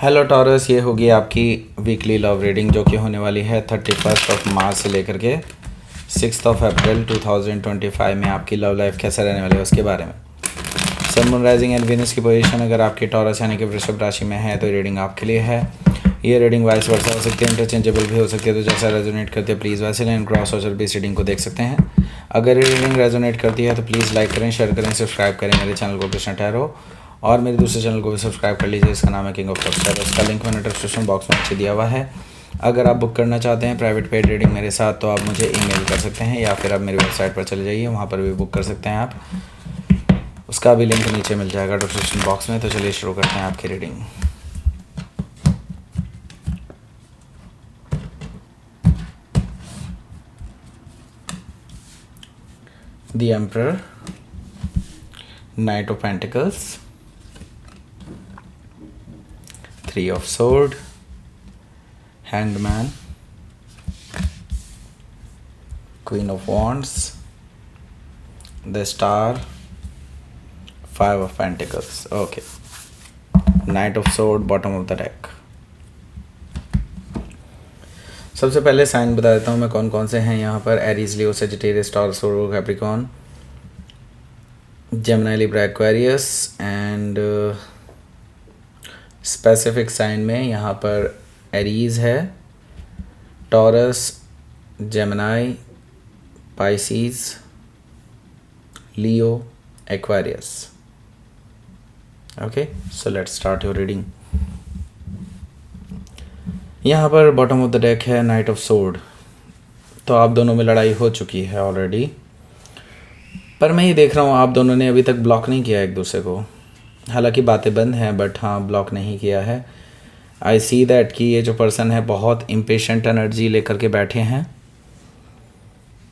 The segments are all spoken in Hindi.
हेलो टॉरस, ये होगी आपकी वीकली लव रीडिंग जो कि होने वाली है 31 मार्च से लेकर के 6 अप्रैल 2025 में। आपकी लव लाइफ कैसा रहने वाली है उसके बारे में। सन, मून, राइजिंग एंड वीनस की पोजीशन अगर आपकी टॉरस यानी कि वृषभ राशि में है तो ये रीडिंग आपके लिए है। ये रीडिंग वाइस वर्सा हो सकती है, इंटरचेंजेबल भी हो सकती है, तो जैसा रेजोनेट करती है प्लीज़ वैसे लें। क्रॉस सोशल भी इस रीडिंग को देख सकते हैं। अगर ये रीडिंग रेजोनेट करती है तो प्लीज़ लाइक करें, शेयर करें, सब्सक्राइब करें मेरे चैनल को कृष्ण टैरो, और मेरे दूसरे चैनल को भी सब्सक्राइब कर लीजिए, इसका नाम है किंग ऑफ कप्स। उसका लिंक मैंने डिस्क्रिप्शन बॉक्स में नीचे दिया हुआ है। अगर आप बुक करना चाहते हैं प्राइवेट पेड रीडिंग मेरे साथ तो आप मुझे ईमेल कर सकते हैं, या फिर आप मेरी वेबसाइट पर चले जाइए, वहाँ पर भी बुक कर सकते हैं आप। उसका भी लिंक नीचे मिल जाएगा डिस्क्रिप्शन बॉक्स में। तो चलिए शुरू करते हैं आपकी reading. The emperor, night of pentacles, 3 of sword, hanged man, queen of wands, the star, 5 of pentacles. Okay, knight of sword, bottom of the deck. सबसे पहले साइन बता देता हूँ मैं कौन कौन से हैं यहाँ पर। Aries, Leo, Sagittarius, Taurus, Capricorn, Gemini, Libra, Aquarius and specific sign में यहाँ पर एरीज है, Taurus, Gemini, Pisces, Leo, Aquarius. Okay, so let's start your reading. यहाँ पर बॉटम ऑफ द डेक है नाइट ऑफ सोर्ड। तो आप दोनों में लड़ाई हो चुकी है ऑलरेडी, पर मैं ये देख रहा हूँ आप दोनों ने अभी तक ब्लॉक नहीं किया एक दूसरे को। हालांकि बातें बंद हैं बट हाँ, ब्लॉक नहीं किया है। आई सी दैट कि ये जो पर्सन है बहुत इम्पेशेंट एनर्जी लेकर के बैठे हैं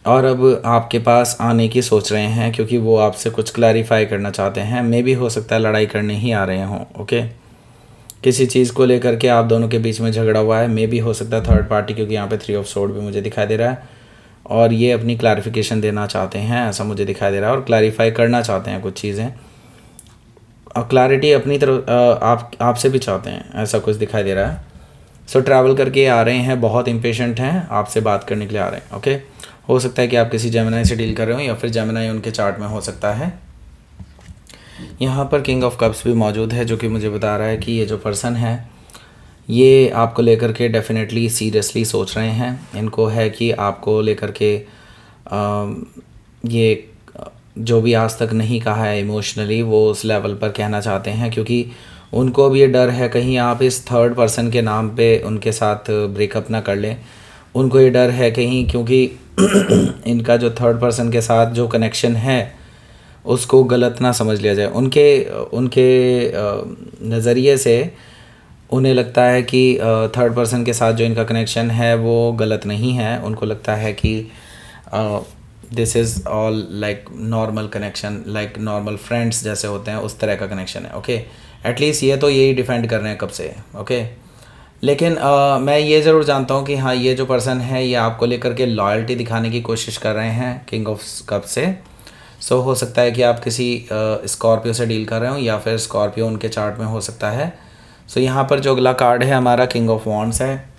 और अब आपके पास आने की सोच रहे हैं, क्योंकि वो आपसे कुछ क्लैरिफाई करना चाहते हैं। मे भी हो सकता है लड़ाई करने ही आ रहे हों। ओके, किसी चीज़ को लेकर के आप दोनों के बीच में झगड़ा हुआ है। मे भी हो सकता है थर्ड पार्टी, क्योंकि यहाँ पे 3 of sword भी मुझे दिखाई दे रहा है और ये अपनी क्लैरिफिकेशन देना चाहते हैं, ऐसा मुझे दिखाई दे रहा है, और क्लैरिफाई करना चाहते हैं कुछ चीज़ें और क्लैरिटी अपनी तरफ आपसे भी चाहते हैं, ऐसा कुछ दिखाई दे रहा है। सो ट्रैवल करके आ रहे हैं, बहुत इम्पेशेंट हैं, आपसे बात करने के लिए आ रहे हैं। ओके, हो सकता है कि आप किसी जेमिनी से डील कर रहे हो या फिर जेमिनी उनके चार्ट में हो सकता है। यहाँ पर किंग ऑफ कप्स भी मौजूद है, जो कि मुझे बता रहा है कि ये जो पर्सन है ये आपको लेकर के डेफिनेटली सीरियसली सोच रहे हैं। इनको है कि आपको लेकर के ये जो भी आज तक नहीं कहा है इमोशनली, वो उस लेवल पर कहना चाहते हैं, क्योंकि उनको भी ये डर है कहीं आप इस थर्ड पर्सन के नाम पे उनके साथ ब्रेकअप ना कर लें। उनको ये डर है कहीं, क्योंकि इनका जो थर्ड पर्सन के साथ जो कनेक्शन है उसको गलत ना समझ लिया जाए। उनके नज़रिए से उन्हें लगता है कि थर्ड पर्सन के साथ जो इनका कनेक्शन है वो गलत नहीं है। उनको लगता है कि this is all like normal connection, like normal friends जैसे होते हैं उस तरह का कनेक्शन है। ओके, एटलीस्ट ये तो यही डिफेंड कर रहे हैं कब से। ओके, लेकिन मैं ये ज़रूर जानता हूँ कि हाँ, ये जो पर्सन है ये आपको लेकर के लॉयल्टी दिखाने की कोशिश कर रहे हैं किंग ऑफ कप से। सो हो सकता है कि आप किसी स्कॉर्पियो से डील कर रहे हो या फिर स्कॉर्पियो उनके चार्ट में हो सकता है। सो यहाँ पर जो अगला कार्ड है हमारा किंग ऑफ वॉन्ड्स है।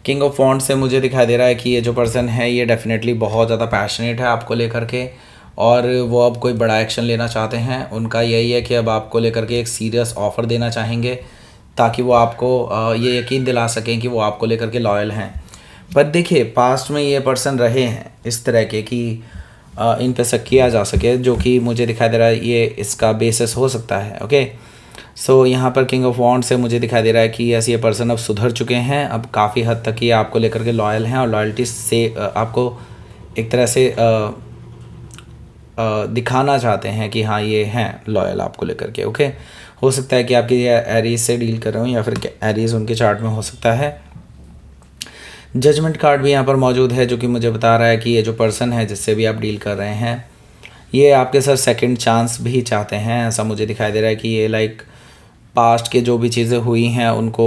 किंग ऑफ वॉन्ड्स से मुझे दिखाई दे रहा है कि ये जो पर्सन है ये डेफिनेटली बहुत ज़्यादा पैशनेट है आपको लेकर के, और वो अब कोई बड़ा एक्शन लेना चाहते हैं। उनका यही है कि अब आपको लेकर के एक सीरियस ऑफ़र देना चाहेंगे, ताकि वो आपको ये यकीन दिला सकें कि वो आपको लेकर के लॉयल हैं। पर देखिए, पास्ट में ये पर्सन रहे हैं इस तरह के कि इन पे शक किया जा सके, जो कि मुझे दिखाई दे रहा है ये इसका बेसिस हो सकता है। ओके, सो यहाँ पर किंग ऑफ वॉन्ड से मुझे दिखाई दे रहा है कि ऐसे ये पर्सन अब सुधर चुके हैं, अब काफ़ी हद तक ये आपको लेकर के लॉयल हैं और लॉयल्टी से आपको एक तरह से दिखाना चाहते हैं कि हाँ ये हैं लॉयल आपको लेकर के। ओके, हो सकता है कि आपकी एरीज से डील कर रहे हो या फिर एरीज उनके चार्ट में हो सकता है। जजमेंट कार्ड भी यहाँ पर मौजूद है, जो कि मुझे बता रहा है कि ये जो पर्सन है जिससे भी आप डील कर रहे हैं ये आपके साथ सेकंड चांस भी चाहते हैं। ऐसा मुझे दिखाई दे रहा है कि ये लाइक पास्ट के जो भी चीज़ें हुई हैं उनको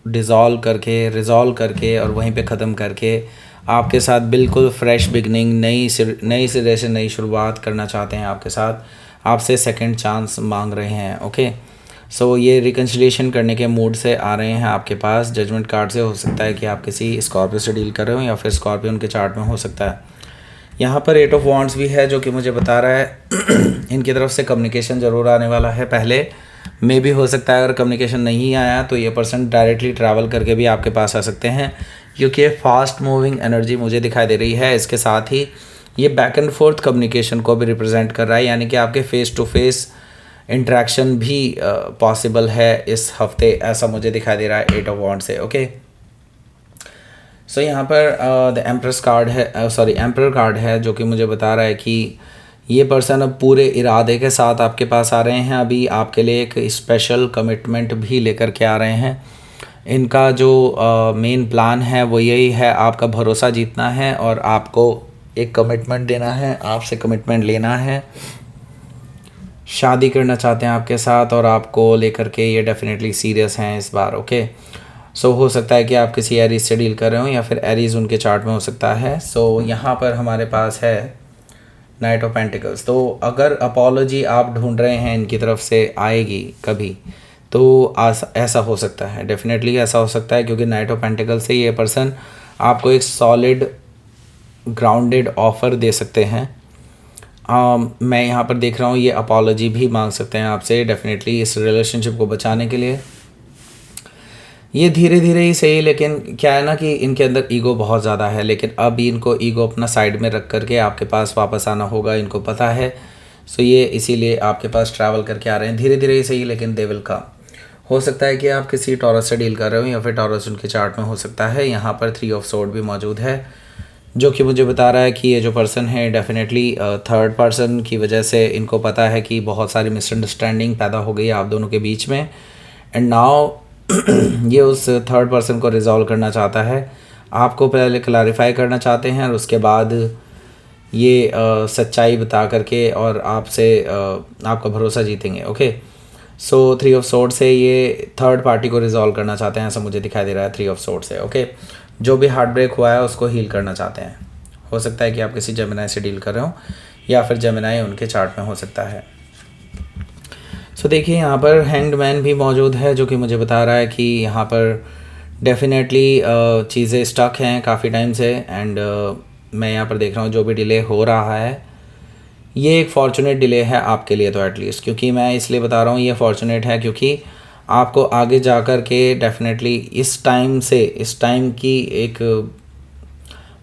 रिज़ॉल्व करके और वहीं पे ख़त्म करके आपके साथ बिल्कुल फ्रेश बिगनिंग, नई सिरे से नई शुरुआत करना चाहते हैं आपके साथ। आपसे सेकंड चांस मांग रहे हैं। ओके, सो ये रिकन्सिलिएशन करने के मूड से आ रहे हैं आपके पास। जजमेंट कार्ड से हो सकता है कि आप किसी स्कॉर्पियो से डील कर रहे हो या फिर स्कॉर्पियो उनके चार्ट में हो सकता है। यहाँ पर 8 ऑफ वॉन्ड्स भी है जो कि मुझे बता रहा है इनकी तरफ से कम्युनिकेशन ज़रूर आने वाला है। पहले में भी हो सकता है, अगर कम्युनिकेशन नहीं आया तो ये पर्सन डायरेक्टली ट्रैवल करके भी आपके पास आ सकते हैं, क्योंकि ये फास्ट मूविंग एनर्जी मुझे दिखाई दे रही है। इसके साथ ही ये बैक एंड फोर्थ कम्युनिकेशन को भी रिप्रेजेंट कर रहा है, यानी कि आपके फेस टू फेस इंटरेक्शन भी पॉसिबल है इस हफ्ते, ऐसा मुझे दिखाई दे रहा है 8 ऑफ वॉन्ड से। ओके, सो यहाँ पर द एम्प्रेस कार्ड है, एम्परर कार्ड है जो कि मुझे बता रहा है कि ये पर्सन अब पूरे इरादे के साथ आपके पास आ रहे हैं। अभी आपके लिए एक स्पेशल कमिटमेंट भी लेकर के आ रहे हैं। इनका जो मेन प्लान है वो यही है, आपका भरोसा जीतना है और आपको एक कमिटमेंट देना है, आपसे कमिटमेंट लेना है। शादी करना चाहते हैं आपके साथ और आपको लेकर के ये डेफिनेटली सीरियस हैं इस बार। ओके, सो हो सकता है कि आप किसी एरीज से डील कर रहे हो या फिर एरीज उनके चार्ट में हो सकता है। सो यहाँ पर हमारे पास है नाइट ऑफ पेंटिकल्स। तो अगर अपॉलॉजी आप ढूंढ रहे हैं इनकी तरफ से आएगी कभी, तो ऐसा हो सकता है, डेफिनेटली ऐसा हो सकता है, क्योंकि नाइट ऑफ पेंटिकल्स से ये पर्सन आपको एक सॉलिड ग्राउंडेड ऑफ़र दे सकते हैं। मैं यहाँ पर देख रहा हूँ ये अपॉलॉजी भी मांग सकते हैं आपसे डेफिनेटली इस रिलेशनशिप को बचाने के लिए। ये धीरे धीरे ही सही, लेकिन क्या है ना कि इनके अंदर ईगो बहुत ज़्यादा है, लेकिन अब इनको ईगो अपना साइड में रख करके आपके पास वापस आना होगा, इनको पता है। सो ये इसीलिए आपके पास ट्रैवल करके आ रहे हैं, धीरे धीरे ही सही, लेकिन दे विल कम। हो सकता है कि आप किसी टॉरस से डील कर रहे हो या फिर टॉरस उनके चार्ट में हो सकता है। यहाँ पर 3 ऑफ सोर्ड भी मौजूद है जो कि मुझे बता रहा है कि ये जो पर्सन है डेफिनेटली थर्ड पर्सन की वजह से इनको पता है कि बहुत सारी मिसअंडरस्टैंडिंग पैदा हो गई आप दोनों के बीच में, एंड नाउ ये उस थर्ड पर्सन को रिजॉल्व करना चाहता है। आपको पहले क्लैरिफाई करना चाहते हैं और उसके बाद ये सच्चाई बता करके और आपसे आपका भरोसा जीतेंगे। ओके, सो 3 ऑफ सोर्ड से ये थर्ड पार्टी को रिजॉल्व करना चाहते हैं, ऐसा मुझे दिखाई दे रहा है 3 ऑफ सोर्ड से। ओके, जो भी हार्ट ब्रेक हुआ है उसको हील करना चाहते हैं। हो सकता है कि आप किसी जेमिनाई से डील कर रहे हो या फिर जेमिनाई उनके चार्ट में हो सकता है। सो देखिए यहाँ पर हैंग्ड मैन भी मौजूद है जो कि मुझे बता रहा है कि यहाँ पर डेफिनेटली चीज़ें स्टक हैं काफ़ी टाइम से, एंड मैं यहाँ पर देख रहा हूँ जो भी डिले हो रहा है ये एक फॉर्चुनेट डिले है आपके लिए, तो एटलीस्ट, क्योंकि मैं इसलिए बता रहा हूँ ये फॉर्चुनेट है क्योंकि आपको आगे जा कर के डेफिनेटली इस टाइम की एक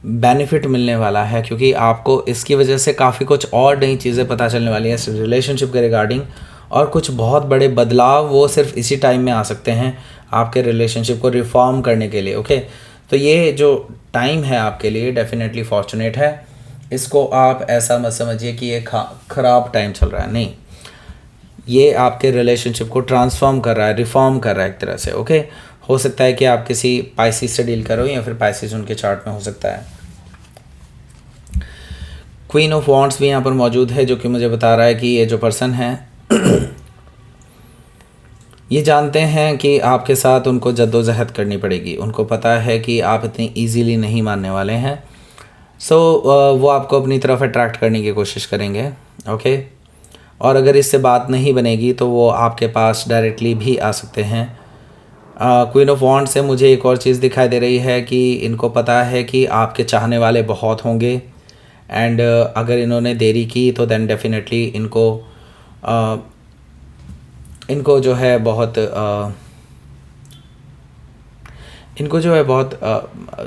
बेनिफिट मिलने वाला है, क्योंकि आपको इसकी वजह से काफ़ी कुछ और नई चीज़ें पता चलने वाली हैं इस रिलेशनशिप के रिगार्डिंग, और कुछ बहुत बड़े बदलाव वो सिर्फ इसी टाइम में आ सकते हैं आपके रिलेशनशिप को रिफॉर्म करने के लिए। ओके, तो ये जो टाइम है आपके लिए डेफिनेटली फॉर्चुनेट है। इसको आप ऐसा मत समझिए कि ये ख़राब टाइम चल रहा है, नहीं, ये आपके रिलेशनशिप को ट्रांसफॉर्म कर रहा है, रिफॉर्म कर रहा है एक तरह से। ओके, हो सकता है कि आप किसी पाइसिस से डील करो या फिर पाइसिस उनके चार्ट में हो सकता है। क्वीन ऑफ वॉन्ड्स भी यहाँ पर मौजूद है जो कि मुझे बता रहा है कि ये जो पर्सन है ये जानते हैं कि आपके साथ उनको जद्दोजहद करनी पड़ेगी, उनको पता है कि आप इतनी इजीली नहीं मानने वाले हैं। सो वो आपको अपनी तरफ अट्रैक्ट करने की कोशिश करेंगे। ओके, और अगर इससे बात नहीं बनेगी तो वो आपके पास डायरेक्टली भी आ सकते हैं। क्वीन ऑफ वॉन्ड से मुझे एक और चीज़ दिखाई दे रही है कि इनको पता है कि आपके चाहने वाले बहुत होंगे, एंड अगर इन्होंने देरी की तो देन डेफिनेटली इनको जो है बहुत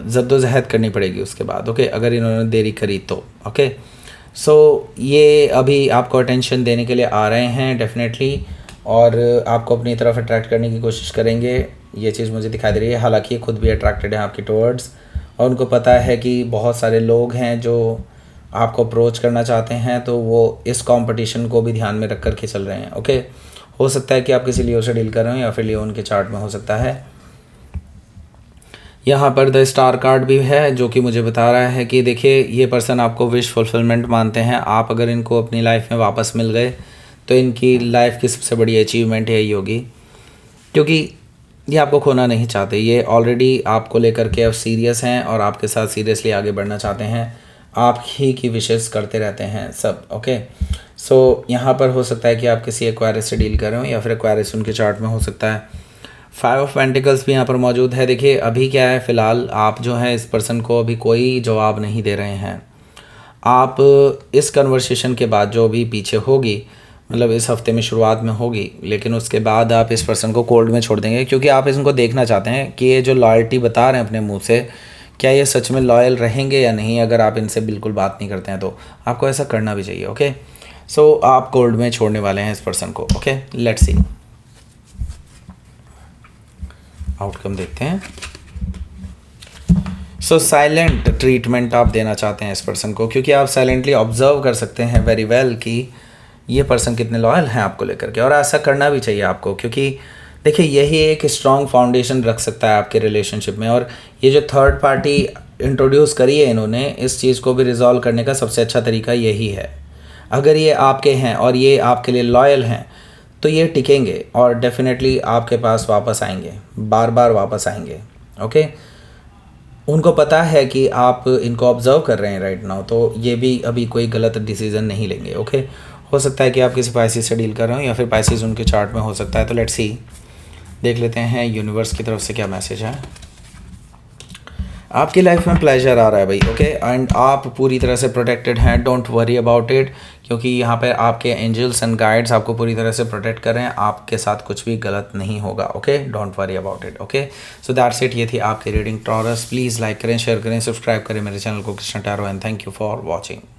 जद्दोजहद करनी पड़ेगी उसके बाद। ओके, अगर इन्होंने देरी करी तो। ओके, सो ये अभी आपको अटेंशन देने के लिए आ रहे हैं डेफिनेटली, और आपको अपनी तरफ अट्रैक्ट करने की कोशिश करेंगे, ये चीज़ मुझे दिखाई दे रही है। हालांकि ये खुद भी अट्रैक्टेड है आपकी टुवर्ड्स, और उनको पता है कि बहुत सारे लोग हैं जो आपको अप्रोच करना चाहते हैं, तो वो इस कंपटीशन को भी ध्यान में रख कर के चल रहे हैं। ओके, हो सकता है कि आप किसी लियो से डील कर रहे हो या फिर लियो उनके चार्ट में हो सकता है। यहाँ पर द स्टार कार्ड भी है जो कि मुझे बता रहा है कि देखिए ये पर्सन आपको विश फुलफिलमेंट मानते हैं। आप अगर इनको अपनी लाइफ में वापस मिल गए तो इनकी लाइफ की सबसे बड़ी अचीवमेंट यही होगी, क्योंकि ये आपको खोना नहीं चाहते। ये ऑलरेडी आपको लेकर के अब सीरियस हैं और आपके साथ सीरियसली आगे बढ़ना चाहते हैं। आप ही की विशेस करते रहते हैं सब। ओके, सो यहाँ पर हो सकता है कि आप किसी एक्वायरिस से डील कर रहे हो या फिर एक्वायरिस उनके चार्ट में हो सकता है। 5 ऑफ पेंटिकल्स भी यहाँ पर मौजूद है। देखिए अभी क्या है, फ़िलहाल आप जो है इस पर्सन को अभी कोई जवाब नहीं दे रहे हैं। आप इस कन्वर्सेशन के बाद जो भी पीछे होगी, मतलब इस हफ्ते में शुरुआत में होगी, लेकिन उसके बाद आप इस पर्सन को कोल्ड में छोड़ देंगे, क्योंकि आप इनको देखना चाहते हैं कि ये जो लॉयल्टी बता रहे हैं अपने मुंह से, क्या ये सच में लॉयल रहेंगे या नहीं। अगर आप इनसे बिल्कुल बात नहीं करते हैं तो आपको ऐसा करना भी चाहिए। ओके, सो आप कोल्ड में छोड़ने वाले हैं इस पर्सन को। ओके, लेट्स सी आउटकम देखते हैं। सो साइलेंट ट्रीटमेंट आप देना चाहते हैं इस पर्सन को, क्योंकि आप साइलेंटली ऑब्जर्व कर सकते हैं वेरी वेल कि ये पर्सन कितने लॉयल हैं आपको लेकर के, और ऐसा करना भी चाहिए आपको, क्योंकि देखिए यही एक स्ट्रॉन्ग फाउंडेशन रख सकता है आपके रिलेशनशिप में। और ये जो थर्ड पार्टी इंट्रोड्यूस करी है इन्होंने, इस चीज़ को भी रिजॉल्व करने का सबसे अच्छा तरीका यही है। अगर ये आपके हैं और ये आपके लिए लॉयल हैं तो ये टिकेंगे और डेफिनेटली आपके पास वापस आएंगे, बार बार वापस आएंगे। ओके, उनको पता है कि आप इनको ऑब्जर्व कर रहे हैं राइट नाउ, तो ये भी अभी कोई गलत डिसीजन नहीं लेंगे। ओके, हो सकता है कि आप किसी पाइसिस से डील कर रहे हो या फिर पाइसिस उनके चार्ट में हो सकता है। तो लेट्स सी, देख लेते हैं यूनिवर्स की तरफ से क्या मैसेज है। आपकी लाइफ में प्लेजर आ रहा है भाई। ओके, एंड आप पूरी तरह से प्रोटेक्टेड हैं, डोंट वरी अबाउट इट, क्योंकि यहाँ पे आपके एंजल्स एंड गाइड्स आपको पूरी तरह से प्रोटेक्ट कर रहे हैं। आपके साथ कुछ भी गलत नहीं होगा। Okay, don't worry about it. Okay, so that's it. ये थी आपकी रीडिंग टॉरस। प्लीज़ लाइक करें, शेयर करें, सब्सक्राइब करें मेरे चैनल को Krishna tarot, and thank you for watching.